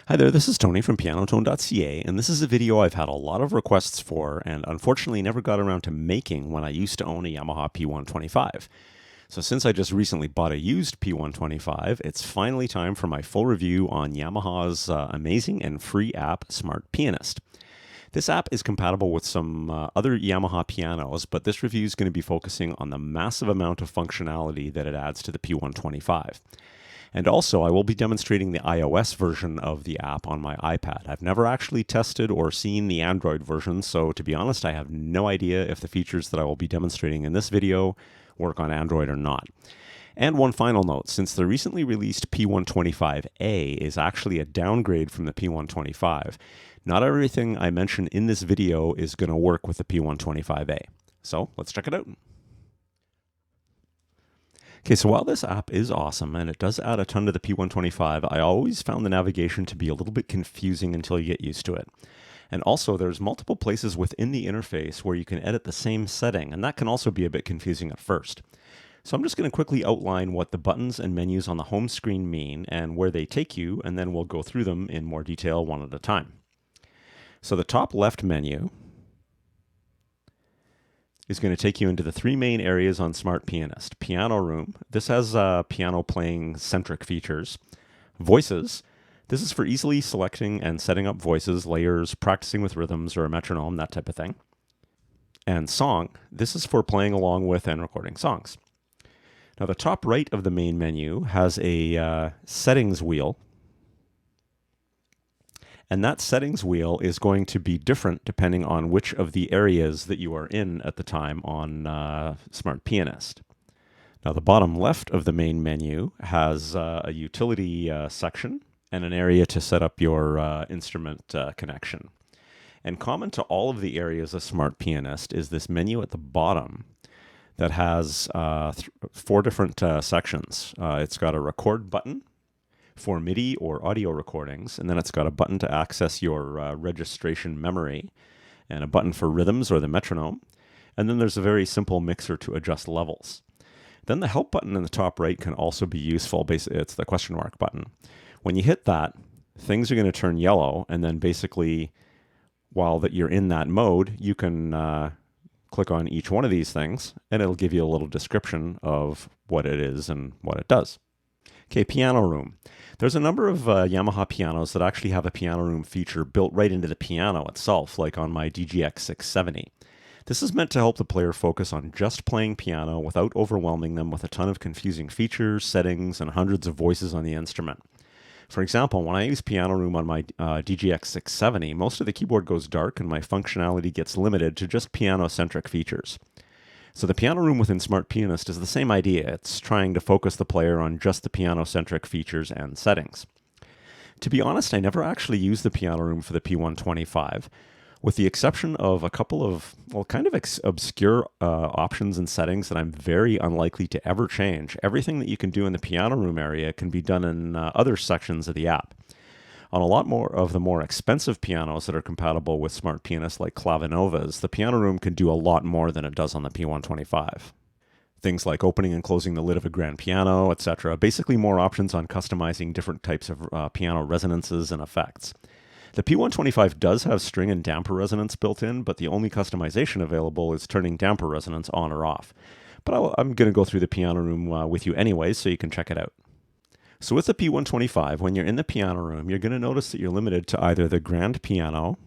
Hi there, this is Tony from pianotone.ca, and this is a video I've had a lot of requests for and unfortunately never got around to making when I used to own a Yamaha P-125. So since I just recently bought a used P-125, it's finally time for my full review on Yamaha's amazing and free app, Smart Pianist. This app is compatible with some other Yamaha pianos, but this review is going to be focusing on the massive amount of functionality that it adds to the P-125. And also, I will be demonstrating the iOS version of the app on my iPad. I've never actually tested or seen the Android version, so to be honest, I have no idea if the features that I will be demonstrating in this video work on Android or not. And one final note, since the recently released P-125A is actually a downgrade from the P-125, not everything I mention in this video is going to work with the P-125A. So let's check it out. Okay, so while this app is awesome and it does add a ton to the P-125, I always found the navigation to be a little bit confusing until you get used to it. And also, there's multiple places within the interface where you can edit the same setting, and that can also be a bit confusing at first. So I'm just going to quickly outline what the buttons and menus on the home screen mean and where they take you, and then we'll go through them in more detail one at a time. So the top left menu is going to take you into the three main areas on Smart Pianist. Piano Room, this has piano playing centric features. Voices, this is for easily selecting and setting up voices, layers, practicing with rhythms or a metronome, that type of thing. And Song, this is for playing along with and recording songs. Now the top right of the main menu has a settings wheel. And that settings wheel is going to be different depending on which of the areas that you are in at the time on Smart Pianist. Now the bottom left of the main menu has a utility section and an area to set up your instrument connection. And common to all of the areas of Smart Pianist is this menu at the bottom that has four different sections. It's got a record button for MIDI or audio recordings, and then it's got a button to access your registration memory, and a button for rhythms or the metronome, and then there's a very simple mixer to adjust levels. Then the help button in the top right can also be useful. Basically, it's the question mark button. When you hit that, things are going to turn yellow, and then basically, while that you're in that mode, you can click on each one of these things, and it'll give you a little description of what it is and what it does. Okay, Piano Room. There's a number of Yamaha pianos that actually have a Piano Room feature built right into the piano itself, like on my DGX 670. This is meant to help the player focus on just playing piano without overwhelming them with a ton of confusing features, settings, and hundreds of voices on the instrument. For example, when I use Piano Room on my DGX 670, most of the keyboard goes dark and my functionality gets limited to just piano-centric features. So the Piano Room within Smart Pianist is the same idea. It's trying to focus the player on just the piano-centric features and settings. To be honest, I never actually used the Piano Room for the P-125, with the exception of a couple of, kind of obscure options and settings that I'm very unlikely to ever change. Everything that you can do in the Piano Room area can be done in other sections of the app. On a lot more of the more expensive pianos that are compatible with Smart Pianist like Clavinovas, the Piano Room can do a lot more than it does on the P-125. Things like opening and closing the lid of a grand piano, etc. Basically more options on customizing different types of piano resonances and effects. The P-125 does have string and damper resonance built in, but the only customization available is turning damper resonance on or off. But I'm going to go through the Piano Room with you anyways, so you can check it out. So with the P-125, when you're in the Piano Room, you're going to notice that you're limited to either the grand piano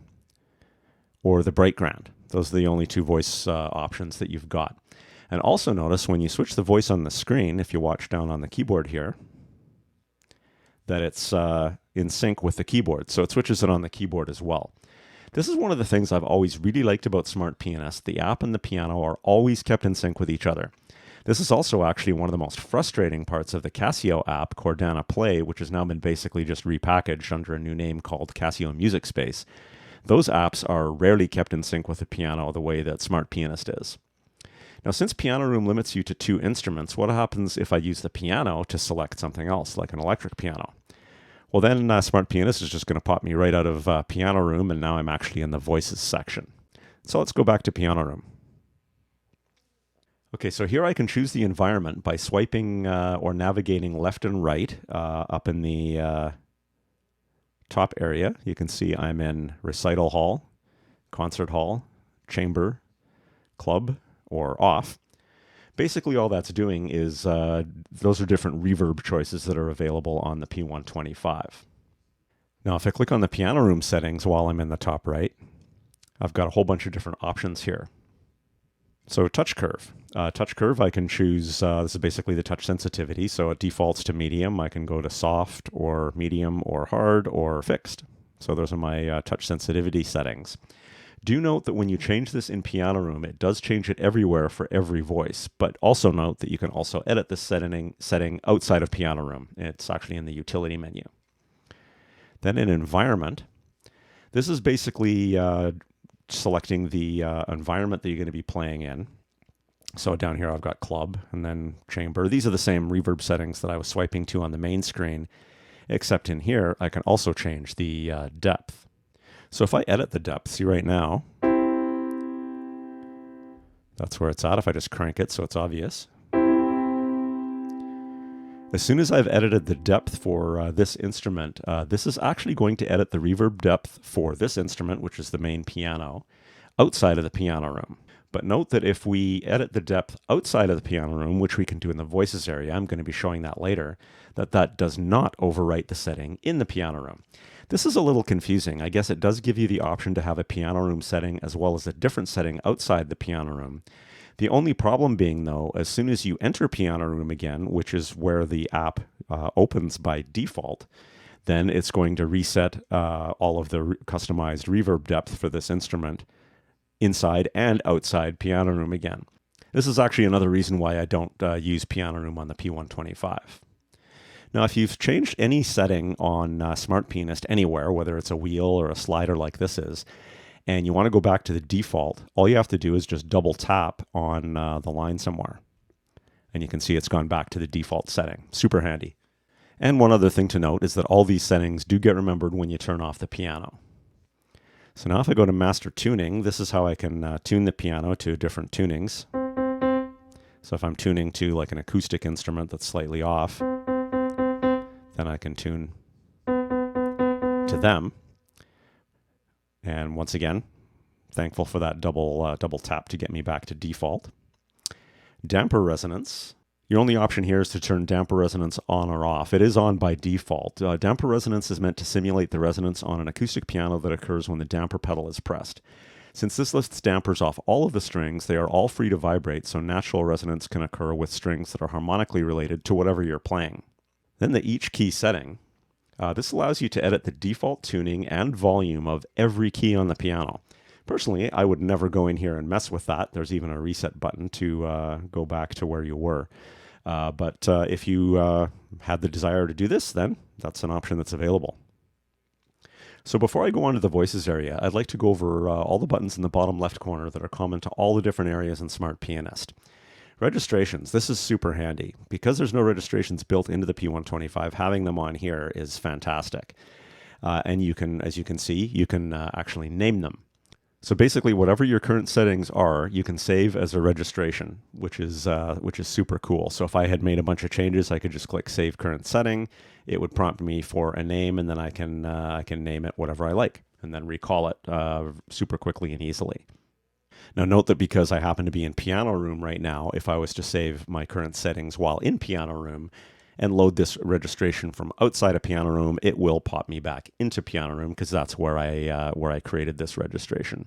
or the bright grand. Those are the only two voice options that you've got. And also notice when you switch the voice on the screen, if you watch down on the keyboard here, that it's in sync with the keyboard. So it switches it on the keyboard as well. This is one of the things I've always really liked about Smart Pianist. The app and the piano are always kept in sync with each other. This is also actually one of the most frustrating parts of the Casio app, Cordana Play, which has now been basically just repackaged under a new name called Casio Music Space. Those apps are rarely kept in sync with the piano the way that Smart Pianist is. Now, since Piano Room limits you to two instruments, what happens if I use the piano to select something else, like an electric piano? Well, then Smart Pianist is just going to pop me right out of Piano Room, and now I'm actually in the Voices section. So let's go back to Piano Room. Okay, so here I can choose the environment by swiping or navigating left and right up in the top area, you can see I'm in recital hall, concert hall, chamber, club, or off. Basically, all that's doing is those are different reverb choices that are available on the P-125. Now, if I click on the piano room settings while I'm in the top right, I've got a whole bunch of different options here. So touch curve. Touch curve, I can choose, this is basically the touch sensitivity, so it defaults to medium. I can go to soft or medium or hard or fixed. So those are my touch sensitivity settings. Do note that when you change this in Piano Room, it does change it everywhere for every voice, but also note that you can also edit this setting outside of Piano Room. It's actually in the utility menu. Then in environment, this is basically selecting the environment that you're going to be playing in. So down here I've got club and then chamber. These are the same reverb settings that I was swiping to on the main screen, except in here I can also change the depth. So if I edit the depth, see right now, that's where it's at. If I just crank it so it's obvious. As soon as I've edited the depth for this instrument, this is actually going to edit the reverb depth for this instrument, which is the main piano, outside of the piano room. But note that if we edit the depth outside of the piano room, which we can do in the voices area, I'm going to be showing that later, that does not overwrite the setting in the piano room. This is a little confusing. I guess it does give you the option to have a piano room setting as well as a different setting outside the piano room. The only problem being, though, as soon as you enter Piano Room again, which is where the app opens by default, then it's going to reset all of the customized reverb depth for this instrument inside and outside Piano Room again. This is actually another reason why I don't use Piano Room on the P-125. Now, if you've changed any setting on Smart Pianist anywhere, whether it's a wheel or a slider like this is, and you want to go back to the default, all you have to do is just double tap on the line somewhere. And you can see it's gone back to the default setting. Super handy. And one other thing to note is that all these settings do get remembered when you turn off the piano. So now if I go to master tuning, this is how I can tune the piano to different tunings. So if I'm tuning to like an acoustic instrument that's slightly off, then I can tune to them. And once again, thankful for that double tap to get me back to default. Damper resonance. Your only option here is to turn damper resonance on or off. It is on by default. Damper resonance is meant to simulate the resonance on an acoustic piano that occurs when the damper pedal is pressed. Since this lifts dampers off all of the strings, they are all free to vibrate, so natural resonance can occur with strings that are harmonically related to whatever you're playing. Then the each key setting. This allows you to edit the default tuning and volume of every key on the piano. Personally, I would never go in here and mess with that. There's even a reset button to go back to where you were. But if you had the desire to do this, then that's an option that's available. So before I go on to the voices area, I'd like to go over all the buttons in the bottom left corner that are common to all the different areas in Smart Pianist. Registrations, this is super handy. Because there's no registrations built into the P-125, having them on here is fantastic. And you can, as you can see, you can actually name them. So basically, whatever your current settings are, you can save as a registration, which is super cool. So if I had made a bunch of changes, I could just click Save Current Setting. It would prompt me for a name, and then I can name it whatever I like, and then recall it super quickly and easily. Now note that because I happen to be in Piano Room right now, if I was to save my current settings while in Piano Room and load this registration from outside of Piano Room, it will pop me back into Piano Room because that's where I created this registration.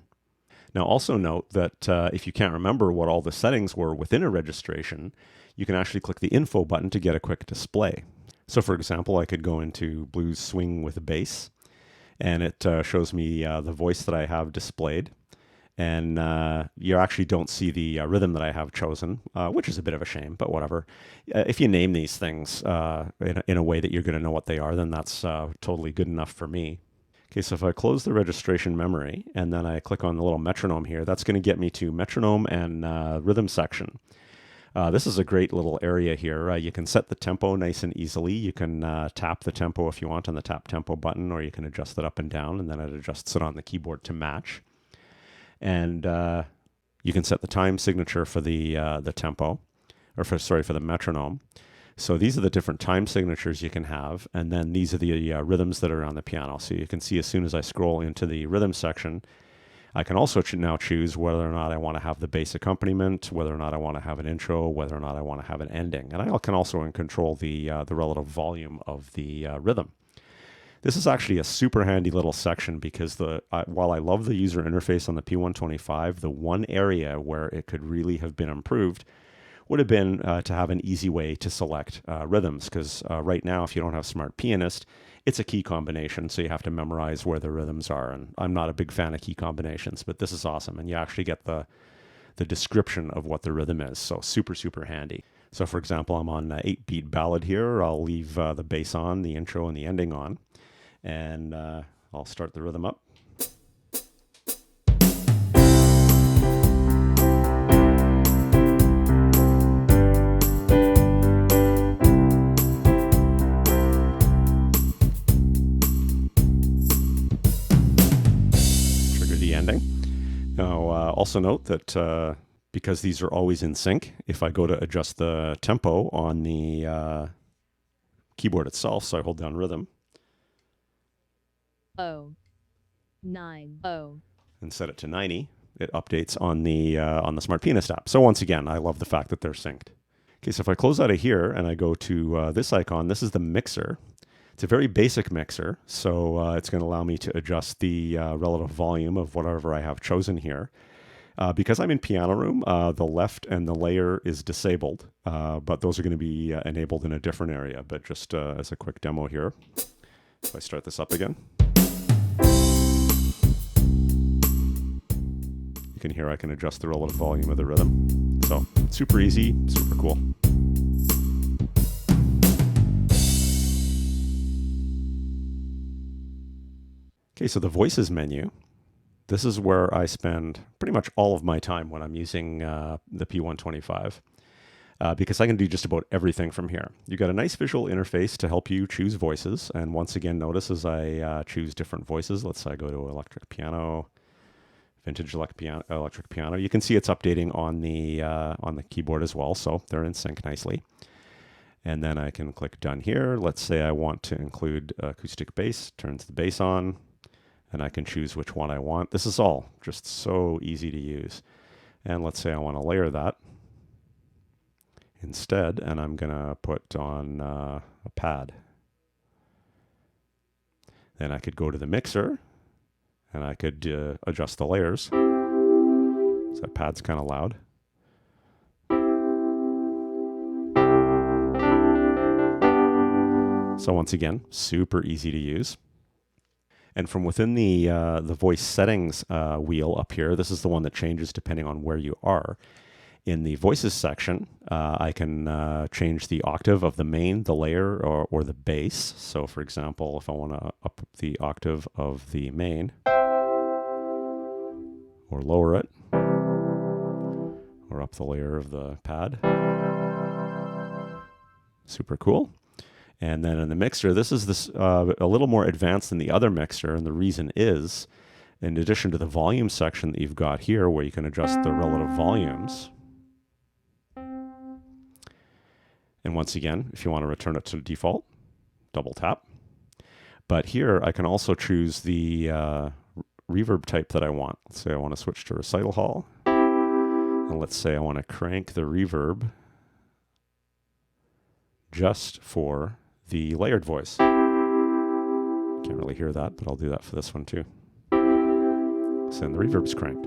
Now also note that if you can't remember what all the settings were within a registration, you can actually click the Info button to get a quick display. So for example, I could go into Blues Swing with Bass, and it shows me the voice that I have displayed. And you actually don't see the rhythm that I have chosen, which is a bit of a shame, but whatever. If you name these things in a way that you're going to know what they are, then that's totally good enough for me. Okay, so if I close the registration memory and then I click on the little metronome here, that's going to get me to metronome and rhythm section. This is a great little area here. You can set the tempo nice and easily. You can tap the tempo if you want on the tap tempo button, or you can adjust it up and down, and then it adjusts it on the keyboard to match. And you can set the time signature for the tempo, or for the metronome. So these are the different time signatures you can have, and then these are the rhythms that are on the piano. So you can see as soon as I scroll into the rhythm section, I can also now choose whether or not I want to have the bass accompaniment, whether or not I want to have an intro, whether or not I want to have an ending. And I can also control the relative volume of the rhythm. This is actually a super handy little section because while I love the user interface on the P-125, the one area where it could really have been improved would have been to have an easy way to select rhythms, because right now, if you don't have Smart Pianist, it's a key combination, so you have to memorize where the rhythms are. And I'm not a big fan of key combinations, but this is awesome. And you actually get the description of what the rhythm is. So super, super handy. So for example, I'm on 8-beat ballad here. I'll leave the bass on, the intro, and the ending on. And I'll start the rhythm up. Now, also note that because these are always in sync, if I go to adjust the tempo on the keyboard itself, so I hold down rhythm, 90, and set it to 90, it updates on the Smart Pianist app. So once again, I love the fact that they're synced. Okay, so if I close out of here and I go to this icon, this is the mixer. It's a very basic mixer, so it's going to allow me to adjust the relative volume of whatever I have chosen here. Because I'm in piano room, the left and the layer is disabled, but those are going to be enabled in a different area. But just as a quick demo here, if I start this up again, you can hear I can adjust the relative volume of the rhythm. So super easy, super cool. Okay, so the voices menu, this is where I spend pretty much all of my time when I'm using the P-125, because I can do just about everything from here. You've got a nice visual interface to help you choose voices, and once again, notice as I choose different voices, let's say I go to electric piano, vintage electric piano, you can see it's updating on the keyboard as well, so they're in sync nicely. And then I can click done here. Let's say I want to include acoustic bass, turns the bass on, and I can choose which one I want. This is all just so easy to use. And let's say I want to layer that instead, and I'm going to put on a pad. Then I could go to the mixer, and I could adjust the layers. So that pad's kind of loud. So once again, super easy to use. And from within the voice settings wheel up here, this is the one that changes depending on where you are. In the voices section, I can change the octave of the main, the layer, or the bass. So for example, if I want to up the octave of the main, or lower it, or up the layer of the pad. Super cool. And then in the mixer, this is a little more advanced than the other mixer, and the reason is, in addition to the volume section that you've got here, where you can adjust the relative volumes, and once again, if you want to return it to default, double tap. But here, I can also choose the reverb type that I want. Let's say I want to switch to recital hall, and let's say I want to crank the reverb just for the layered voice. Can't really hear that, but I'll do that for this one too. So then the reverb's cranked.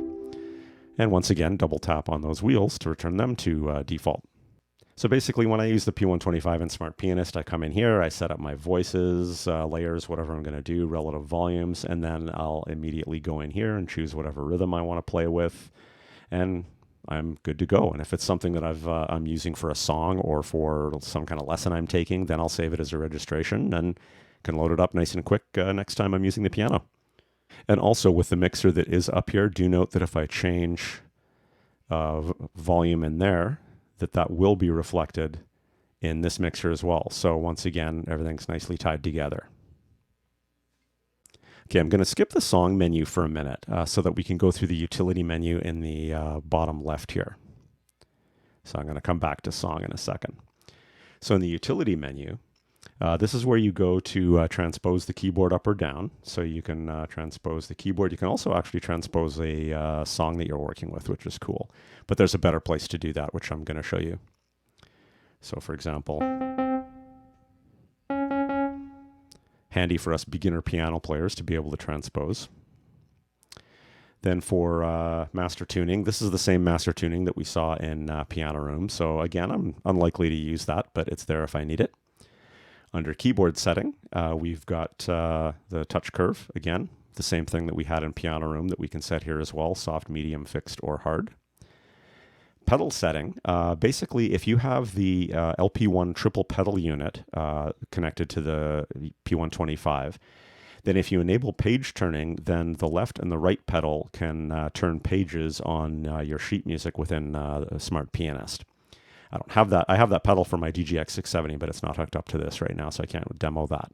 And once again, double tap on those wheels to return them to default. So basically, when I use the P-125 and Smart Pianist, I come in here, I set up my voices, layers, whatever I'm going to do, relative volumes, and then I'll immediately go in here and choose whatever rhythm I want to play with, and I'm good to go. And if it's something that I'm using for a song or for some kind of lesson I'm taking, then I'll save it as a registration and can load it up nice and quick next time I'm using the piano. And also with the mixer that is up here, do note that if I change volume in there, that will be reflected in this mixer as well. So once again, everything's nicely tied together. Okay, I'm going to skip the song menu for a minute so that we can go through the utility menu in the bottom left here. So I'm going to come back to song in a second. So in the utility menu, this is where you go to transpose the keyboard up or down. So you can transpose the keyboard. You can also actually transpose a song that you're working with, which is cool. But there's a better place to do that, which I'm going to show you. So for example, handy for us beginner piano players to be able to transpose. Then for master tuning, this is the same master tuning that we saw in Piano Room. So again, I'm unlikely to use that, but it's there if I need it. Under keyboard setting, we've got the touch curve, again, the same thing that we had in Piano Room that we can set here as well, soft, medium, fixed, or hard. Pedal setting, basically if you have the LP1 triple pedal unit connected to the P-125, then if you enable page turning, then the left and the right pedal can turn pages on your sheet music within Smart Pianist. I don't have that. I have that pedal for my DGX 670, but it's not hooked up to this right now, so I can't demo that.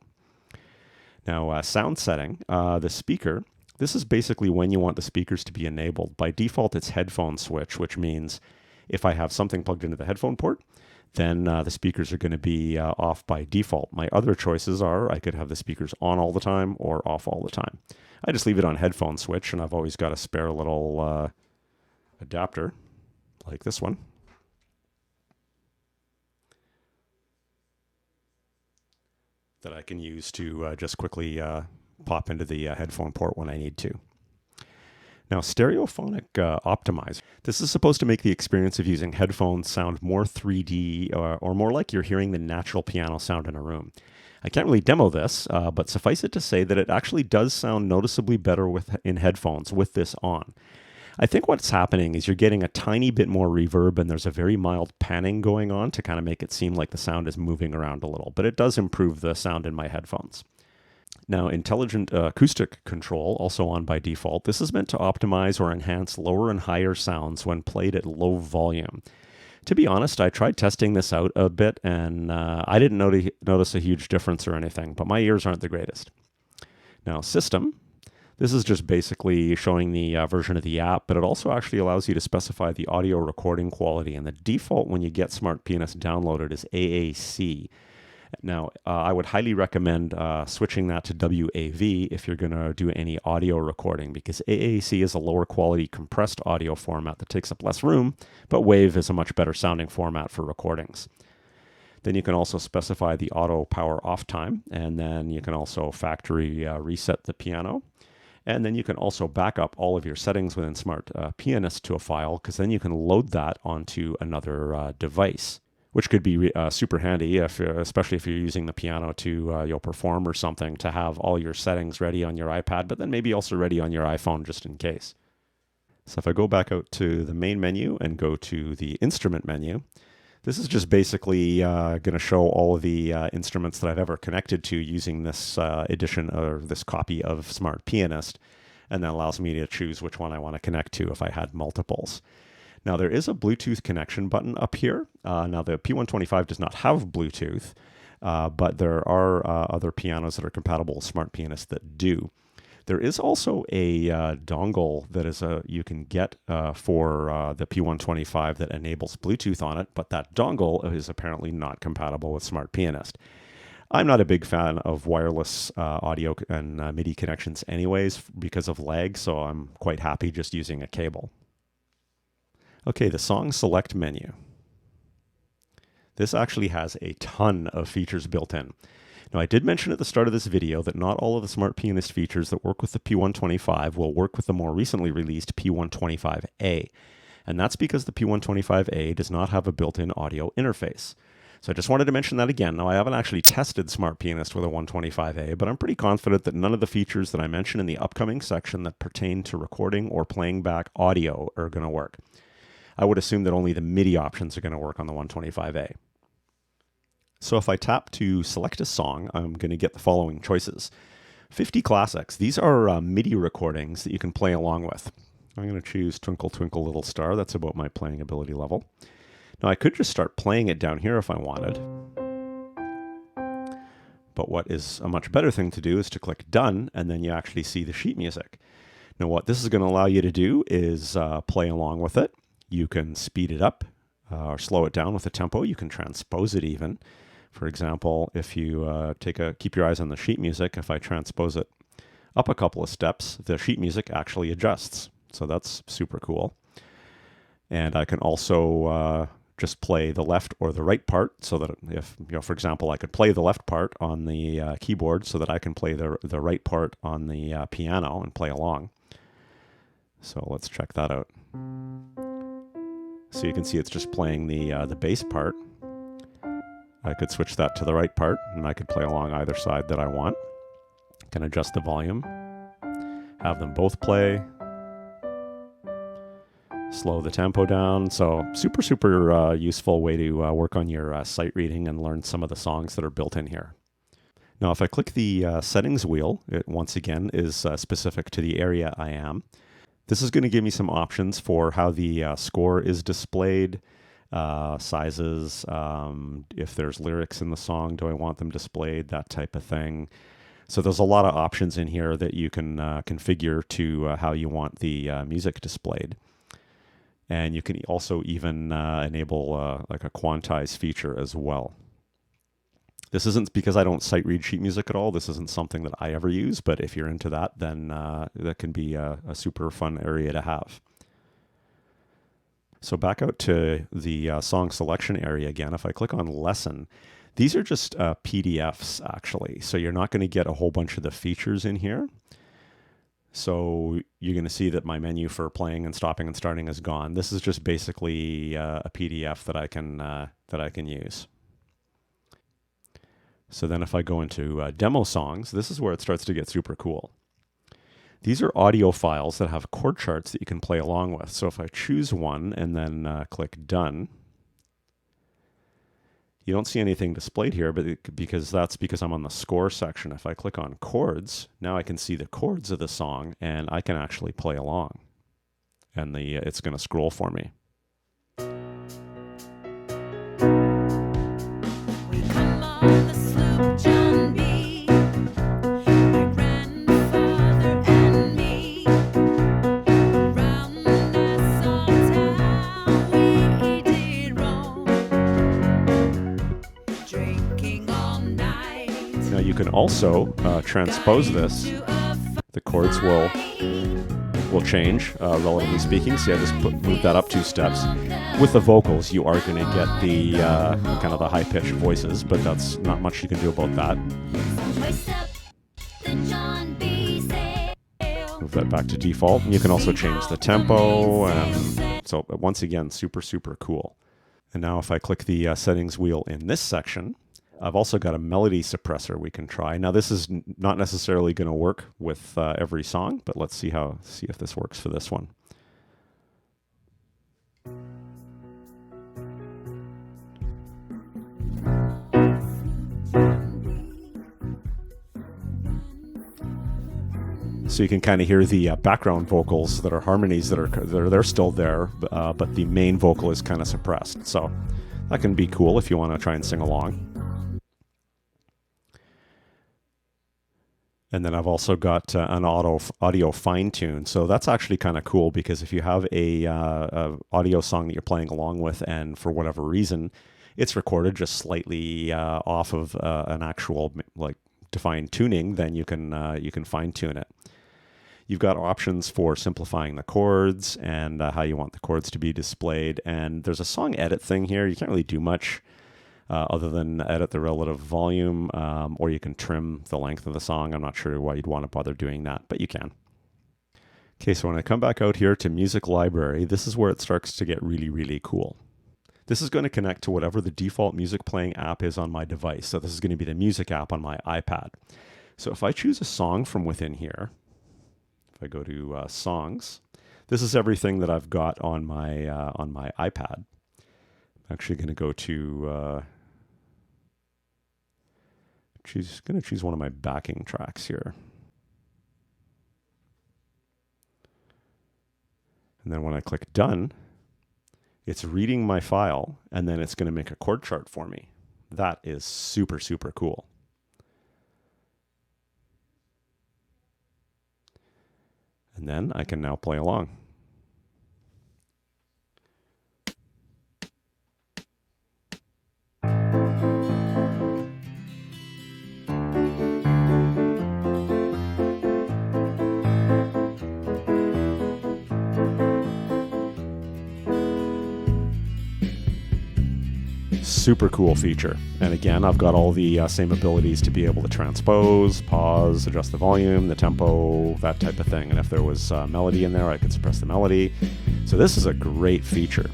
Now, sound setting, the speaker, this is basically when you want the speakers to be enabled. By default, it's headphone switch, which means if I have something plugged into the headphone port, then the speakers are going to be off by default. My other choices are I could have the speakers on all the time or off all the time. I just leave it on headphone switch, and I've always got a spare little adapter like this one. That I can use to just quickly pop into the headphone port when I need to. Now, stereophonic optimizer. This is supposed to make the experience of using headphones sound more 3D or more like you're hearing the natural piano sound in a room. I can't really demo this, but suffice it to say that it actually does sound noticeably better in headphones with this on. I think what's happening is you're getting a tiny bit more reverb, and there's a very mild panning going on to kind of make it seem like the sound is moving around a little, but it does improve the sound in my headphones. Now, intelligent acoustic control, also on by default. This is meant to optimize or enhance lower and higher sounds when played at low volume. To be honest, I tried testing this out a bit, and I didn't notice a huge difference or anything, but my ears aren't the greatest. Now, system. This is just basically showing the version of the app, but it also actually allows you to specify the audio recording quality, and the default when you get Smart Pianist downloaded is AAC. Now, I would highly recommend switching that to WAV if you're going to do any audio recording, because AAC is a lower quality compressed audio format that takes up less room, but WAV is a much better sounding format for recordings. Then you can also specify the auto power off time, and then you can also factory reset the piano. And then you can also back up all of your settings within Smart Pianist to a file, because then you can load that onto another device, which could be super handy, especially if you're using the piano to perform or something, to have all your settings ready on your iPad, but then maybe also ready on your iPhone just in case. So if I go back out to the main menu and go to the instrument menu, this is just basically going to show all of the instruments that I've ever connected to using this edition or this copy of Smart Pianist, and that allows me to choose which one I want to connect to if I had multiples. Now, there is a Bluetooth connection button up here. Now, the P-125 does not have Bluetooth, but there are other pianos that are compatible with Smart Pianist that do. There is also a dongle that is you can get for the P-125 that enables Bluetooth on it, but that dongle is apparently not compatible with Smart Pianist. I'm not a big fan of wireless audio and MIDI connections anyways because of lag, so I'm quite happy just using a cable. Okay, the song select menu. This actually has a ton of features built in. Now, I did mention at the start of this video that not all of the Smart Pianist features that work with the P-125 will work with the more recently released P-125A. And that's because the P-125A does not have a built-in audio interface. So I just wanted to mention that again. Now, I haven't actually tested Smart Pianist with a 125A, but I'm pretty confident that none of the features that I mention in the upcoming section that pertain to recording or playing back audio are going to work. I would assume that only the MIDI options are going to work on the 125A. So if I tap to select a song, I'm going to get the following choices. 50 classics. These are MIDI recordings that you can play along with. I'm going to choose Twinkle Twinkle Little Star. That's about my playing ability level. Now I could just start playing it down here if I wanted. But what is a much better thing to do is to click Done, and then you actually see the sheet music. Now what this is going to allow you to do is play along with it. You can speed it up or slow it down with the tempo. You can transpose it even. For example, if you keep your eyes on the sheet music, if I transpose it up a couple of steps, the sheet music actually adjusts. So that's super cool. And I can also just play the left or the right part, so that if, for example, I could play the left part on the keyboard so that I can play the right part on the piano and play along. So let's check that out. So you can see it's just playing the bass part. I could switch that to the right part, and I could play along either side that I want. I can adjust the volume, have them both play, slow the tempo down. So super, super useful way to work on your sight reading and learn some of the songs that are built in here. Now, if I click the settings wheel, it once again is specific to the area I am. This is going to give me some options for how the score is displayed, sizes, if there's lyrics in the song, do I want them displayed, that type of thing. So there's a lot of options in here that you can configure to how you want the music displayed. And you can also even enable like a quantize feature as well. This isn't because I don't sight read sheet music at all. This isn't something that I ever use, but if you're into that, then that can be a super fun area to have. So back out to the song selection area again. If I click on lesson, these are just PDFs actually. So you're not going to get a whole bunch of the features in here. So you're going to see that my menu for playing and stopping and starting is gone. This is just basically a PDF that I can use. So then if I go into demo songs, this is where it starts to get super cool. These are audio files that have chord charts that you can play along with. So if I choose one and then click done, you don't see anything displayed here, but because I'm on the score section. If I click on chords, now I can see the chords of the song and I can actually play along. And it's going to scroll for me. You can also transpose this. The chords will change, relatively speaking. See, I just moved that up 2 steps. With the vocals, you are going to get the kind of the high-pitched voices, but that's not much you can do about that. Move that back to default. And you can also change the tempo. And so once again, super, super cool. And now if I click the settings wheel in this section, I've also got a melody suppressor we can try. Now this is not necessarily going to work with every song, but let's see if this works for this one. So you can kind of hear the background vocals that are harmonies they're still there, but the main vocal is kind of suppressed. So that can be cool if you want to try and sing along. And then I've also got an audio fine tune. So that's actually kind of cool because if you have a audio song that you're playing along with and for whatever reason, it's recorded just slightly off of an actual like defined tuning, then you can fine tune it. You've got options for simplifying the chords and how you want the chords to be displayed. And there's a song edit thing here. You can't really do much other than edit the relative volume, or you can trim the length of the song. I'm not sure why you'd want to bother doing that, but you can. Okay, so when I come back out here to Music Library, this is where it starts to get really, really cool. This is going to connect to whatever the default music playing app is on my device. So this is going to be the music app on my iPad. So if I choose a song from within here, if I go to songs, this is everything that I've got on my iPad. I'm actually going to go to choose one of my backing tracks here. And then when I click done, it's reading my file and then it's going to make a chord chart for me. That is super, super cool. And then I can now play along. super cool feature. And again, I've got all the same abilities to be able to transpose, pause, adjust the volume, the tempo, that type of thing. And if there was melody in there, I could suppress the melody. So this is a great feature.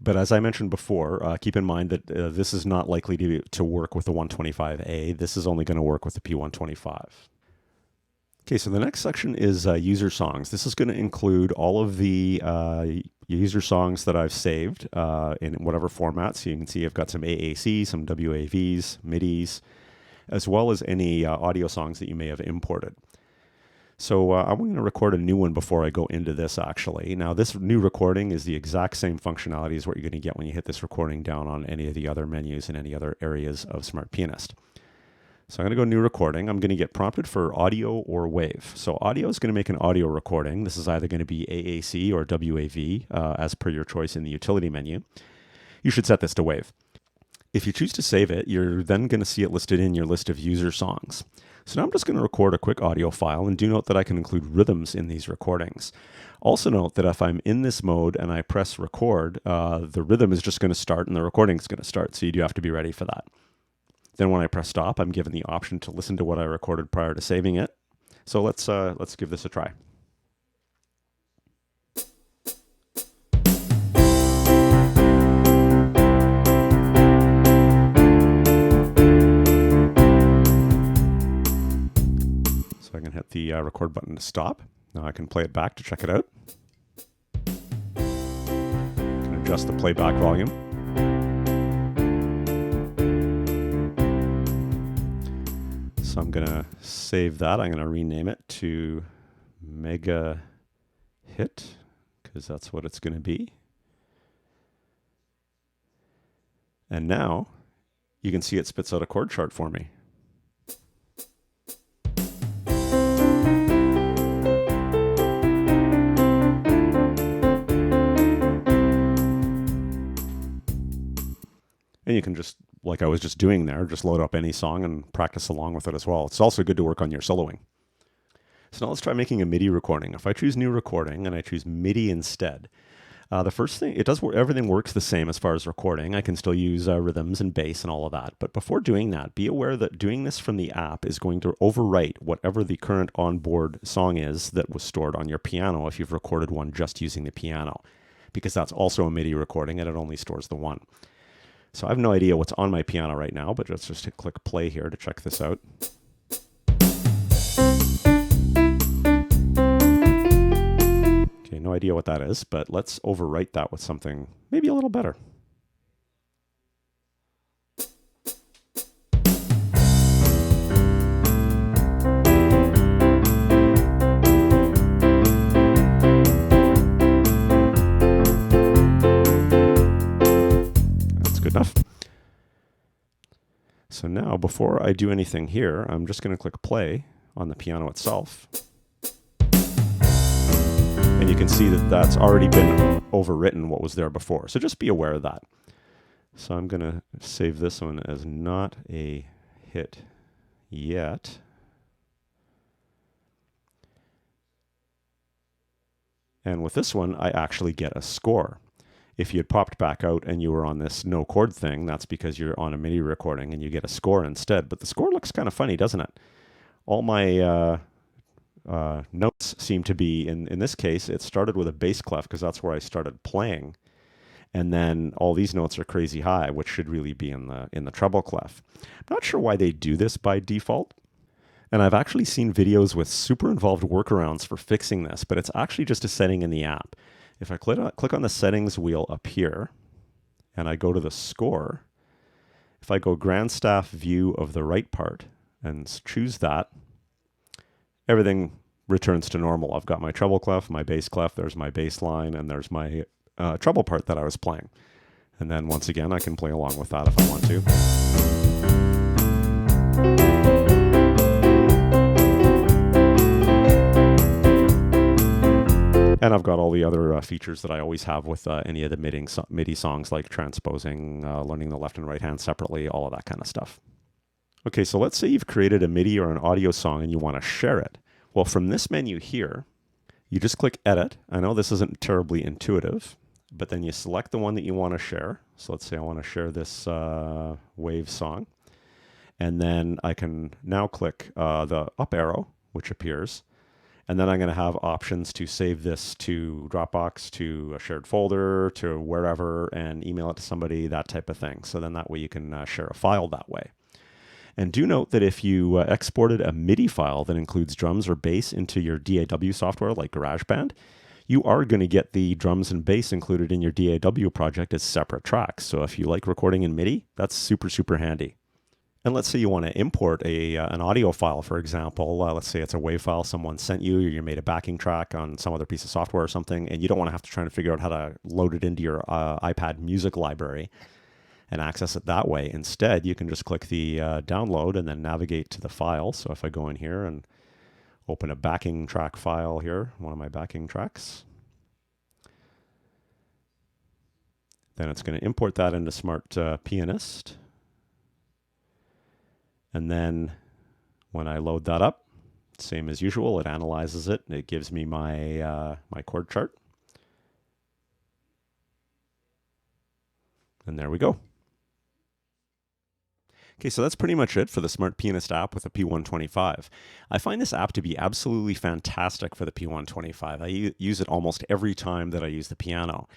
But as I mentioned before, keep in mind that this is not likely to work with the 125A. This is only going to work with the P-125. Okay, so the next section is user songs. This is going to include all of the user songs that I've saved in whatever format. So you can see I've got some AAC, some WAVs, MIDIs, as well as any audio songs that you may have imported. So I'm going to record a new one before I go into this, actually. Now, this new recording is the exact same functionality as what you're going to get when you hit this recording down on any of the other menus in any other areas of Smart Pianist. So I'm going to go new recording. I'm going to get prompted for audio or wave. So audio is going to make an audio recording. This is either going to be AAC or WAV, as per your choice in the utility menu. You should set this to wave. If you choose to save it, you're then going to see it listed in your list of user songs. So now I'm just going to record a quick audio file, and do note that I can include rhythms in these recordings. Also note that if I'm in this mode and I press record, the rhythm is just going to start and the recording is going to start. So you do have to be ready for that. Then when I press stop, I'm given the option to listen to what I recorded prior to saving it. So let's give this a try. So I can hit the record button to stop. Now I can play it back to check it out. I can adjust the playback volume. So I'm going to save that. I'm going to rename it to Mega Hit, because that's what it's going to be. And now you can see it spits out a chord chart for me. And you can just, like I was just doing there, just load up any song and practice along with it as well. It's also good to work on your soloing. So now let's try making a MIDI recording. If I choose new recording and I choose MIDI instead, the first thing, everything works the same as far as recording. I can still use rhythms and bass and all of that. But before doing that, be aware that doing this from the app is going to overwrite whatever the current onboard song is that was stored on your piano if you've recorded one just using the piano, because that's also a MIDI recording and it only stores the one. So I have no idea what's on my piano right now, but let's just click play here to check this out. Okay, no idea what that is, but let's overwrite that with something maybe a little better. Enough. So now, before I do anything here, I'm just going to click play on the piano itself. And you can see that that's already been overwritten what was there before. So just be aware of that. So I'm going to save this one as not a hit yet. And with this one, I actually get a score. If you had popped back out and you were on this no chord thing, that's because you're on a MIDI recording and you get a score instead. But the score looks kind of funny, doesn't it? All my notes seem to be, in this case, it started with a bass clef because that's where I started playing. And then all these notes are crazy high, which should really be in the treble clef. I'm not sure why they do this by default. And I've actually seen videos with super involved workarounds for fixing this, but it's actually just a setting in the app. If I click on the settings wheel up here, and I go to the score, if I go grand staff view of the right part and choose that, everything returns to normal. I've got my treble clef, my bass clef, there's my bass line, and there's my treble part that I was playing. And then once again, I can play along with that if I want to. And I've got all the other features that I always have with any of the MIDI songs, like transposing, learning the left and right hand separately, all of that kind of stuff. Okay, so let's say you've created a MIDI or an audio song and you want to share it. Well, from this menu here, you just click Edit. I know this isn't terribly intuitive. but then you select the one that you want to share. So let's say I want to share this wave song. And then I can now click the up arrow, which appears. And then I'm going to have options to save this to Dropbox, to a shared folder, to wherever, and email it to somebody, that type of thing. So then that way you can share a file that way. And do note that if you exported a MIDI file that includes drums or bass into your DAW software like GarageBand, you are going to get the drums and bass included in your DAW project as separate tracks. So if you like recording in MIDI, that's super, super handy. And let's say you want to import an audio file, for example. Let's say it's a WAV file someone sent you, or you made a backing track on some other piece of software or something, and you don't want to have to try to figure out how to load it into your iPad music library and access it that way. Instead, you can just click the download and then navigate to the file. So if I go in here and open a backing track file here, one of my backing tracks, then it's going to import that into Smart Pianist. And then when I load that up, same as usual, it analyzes it. It gives me my, my chord chart. And there we go. Okay, so that's pretty much it for the Smart Pianist app with the P-125. I find this app to be absolutely fantastic for the P-125. I use it almost every time that I use the piano.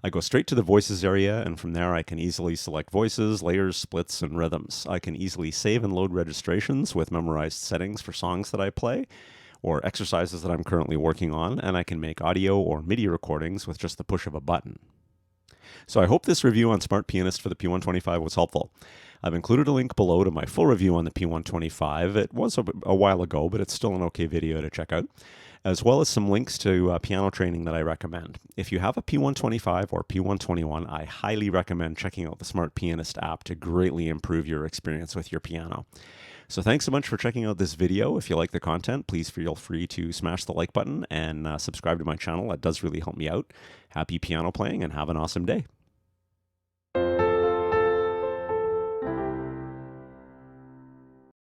I go straight to the voices area, and from there I can easily select voices, layers, splits, and rhythms. I can easily save and load registrations with memorized settings for songs that I play, or exercises that I'm currently working on, and I can make audio or MIDI recordings with just the push of a button. So I hope this review on Smart Pianist for the P-125 was helpful. I've included a link below to my full review on the P-125. It was a while ago, but it's still an okay video to check out, as well as some links to piano training that I recommend. If you have a P-125 or P-121, I highly recommend checking out the Smart Pianist app to greatly improve your experience with your piano. So thanks so much for checking out this video. If you like the content, please feel free to smash the like button and subscribe to my channel. That does really help me out. Happy piano playing and have an awesome day.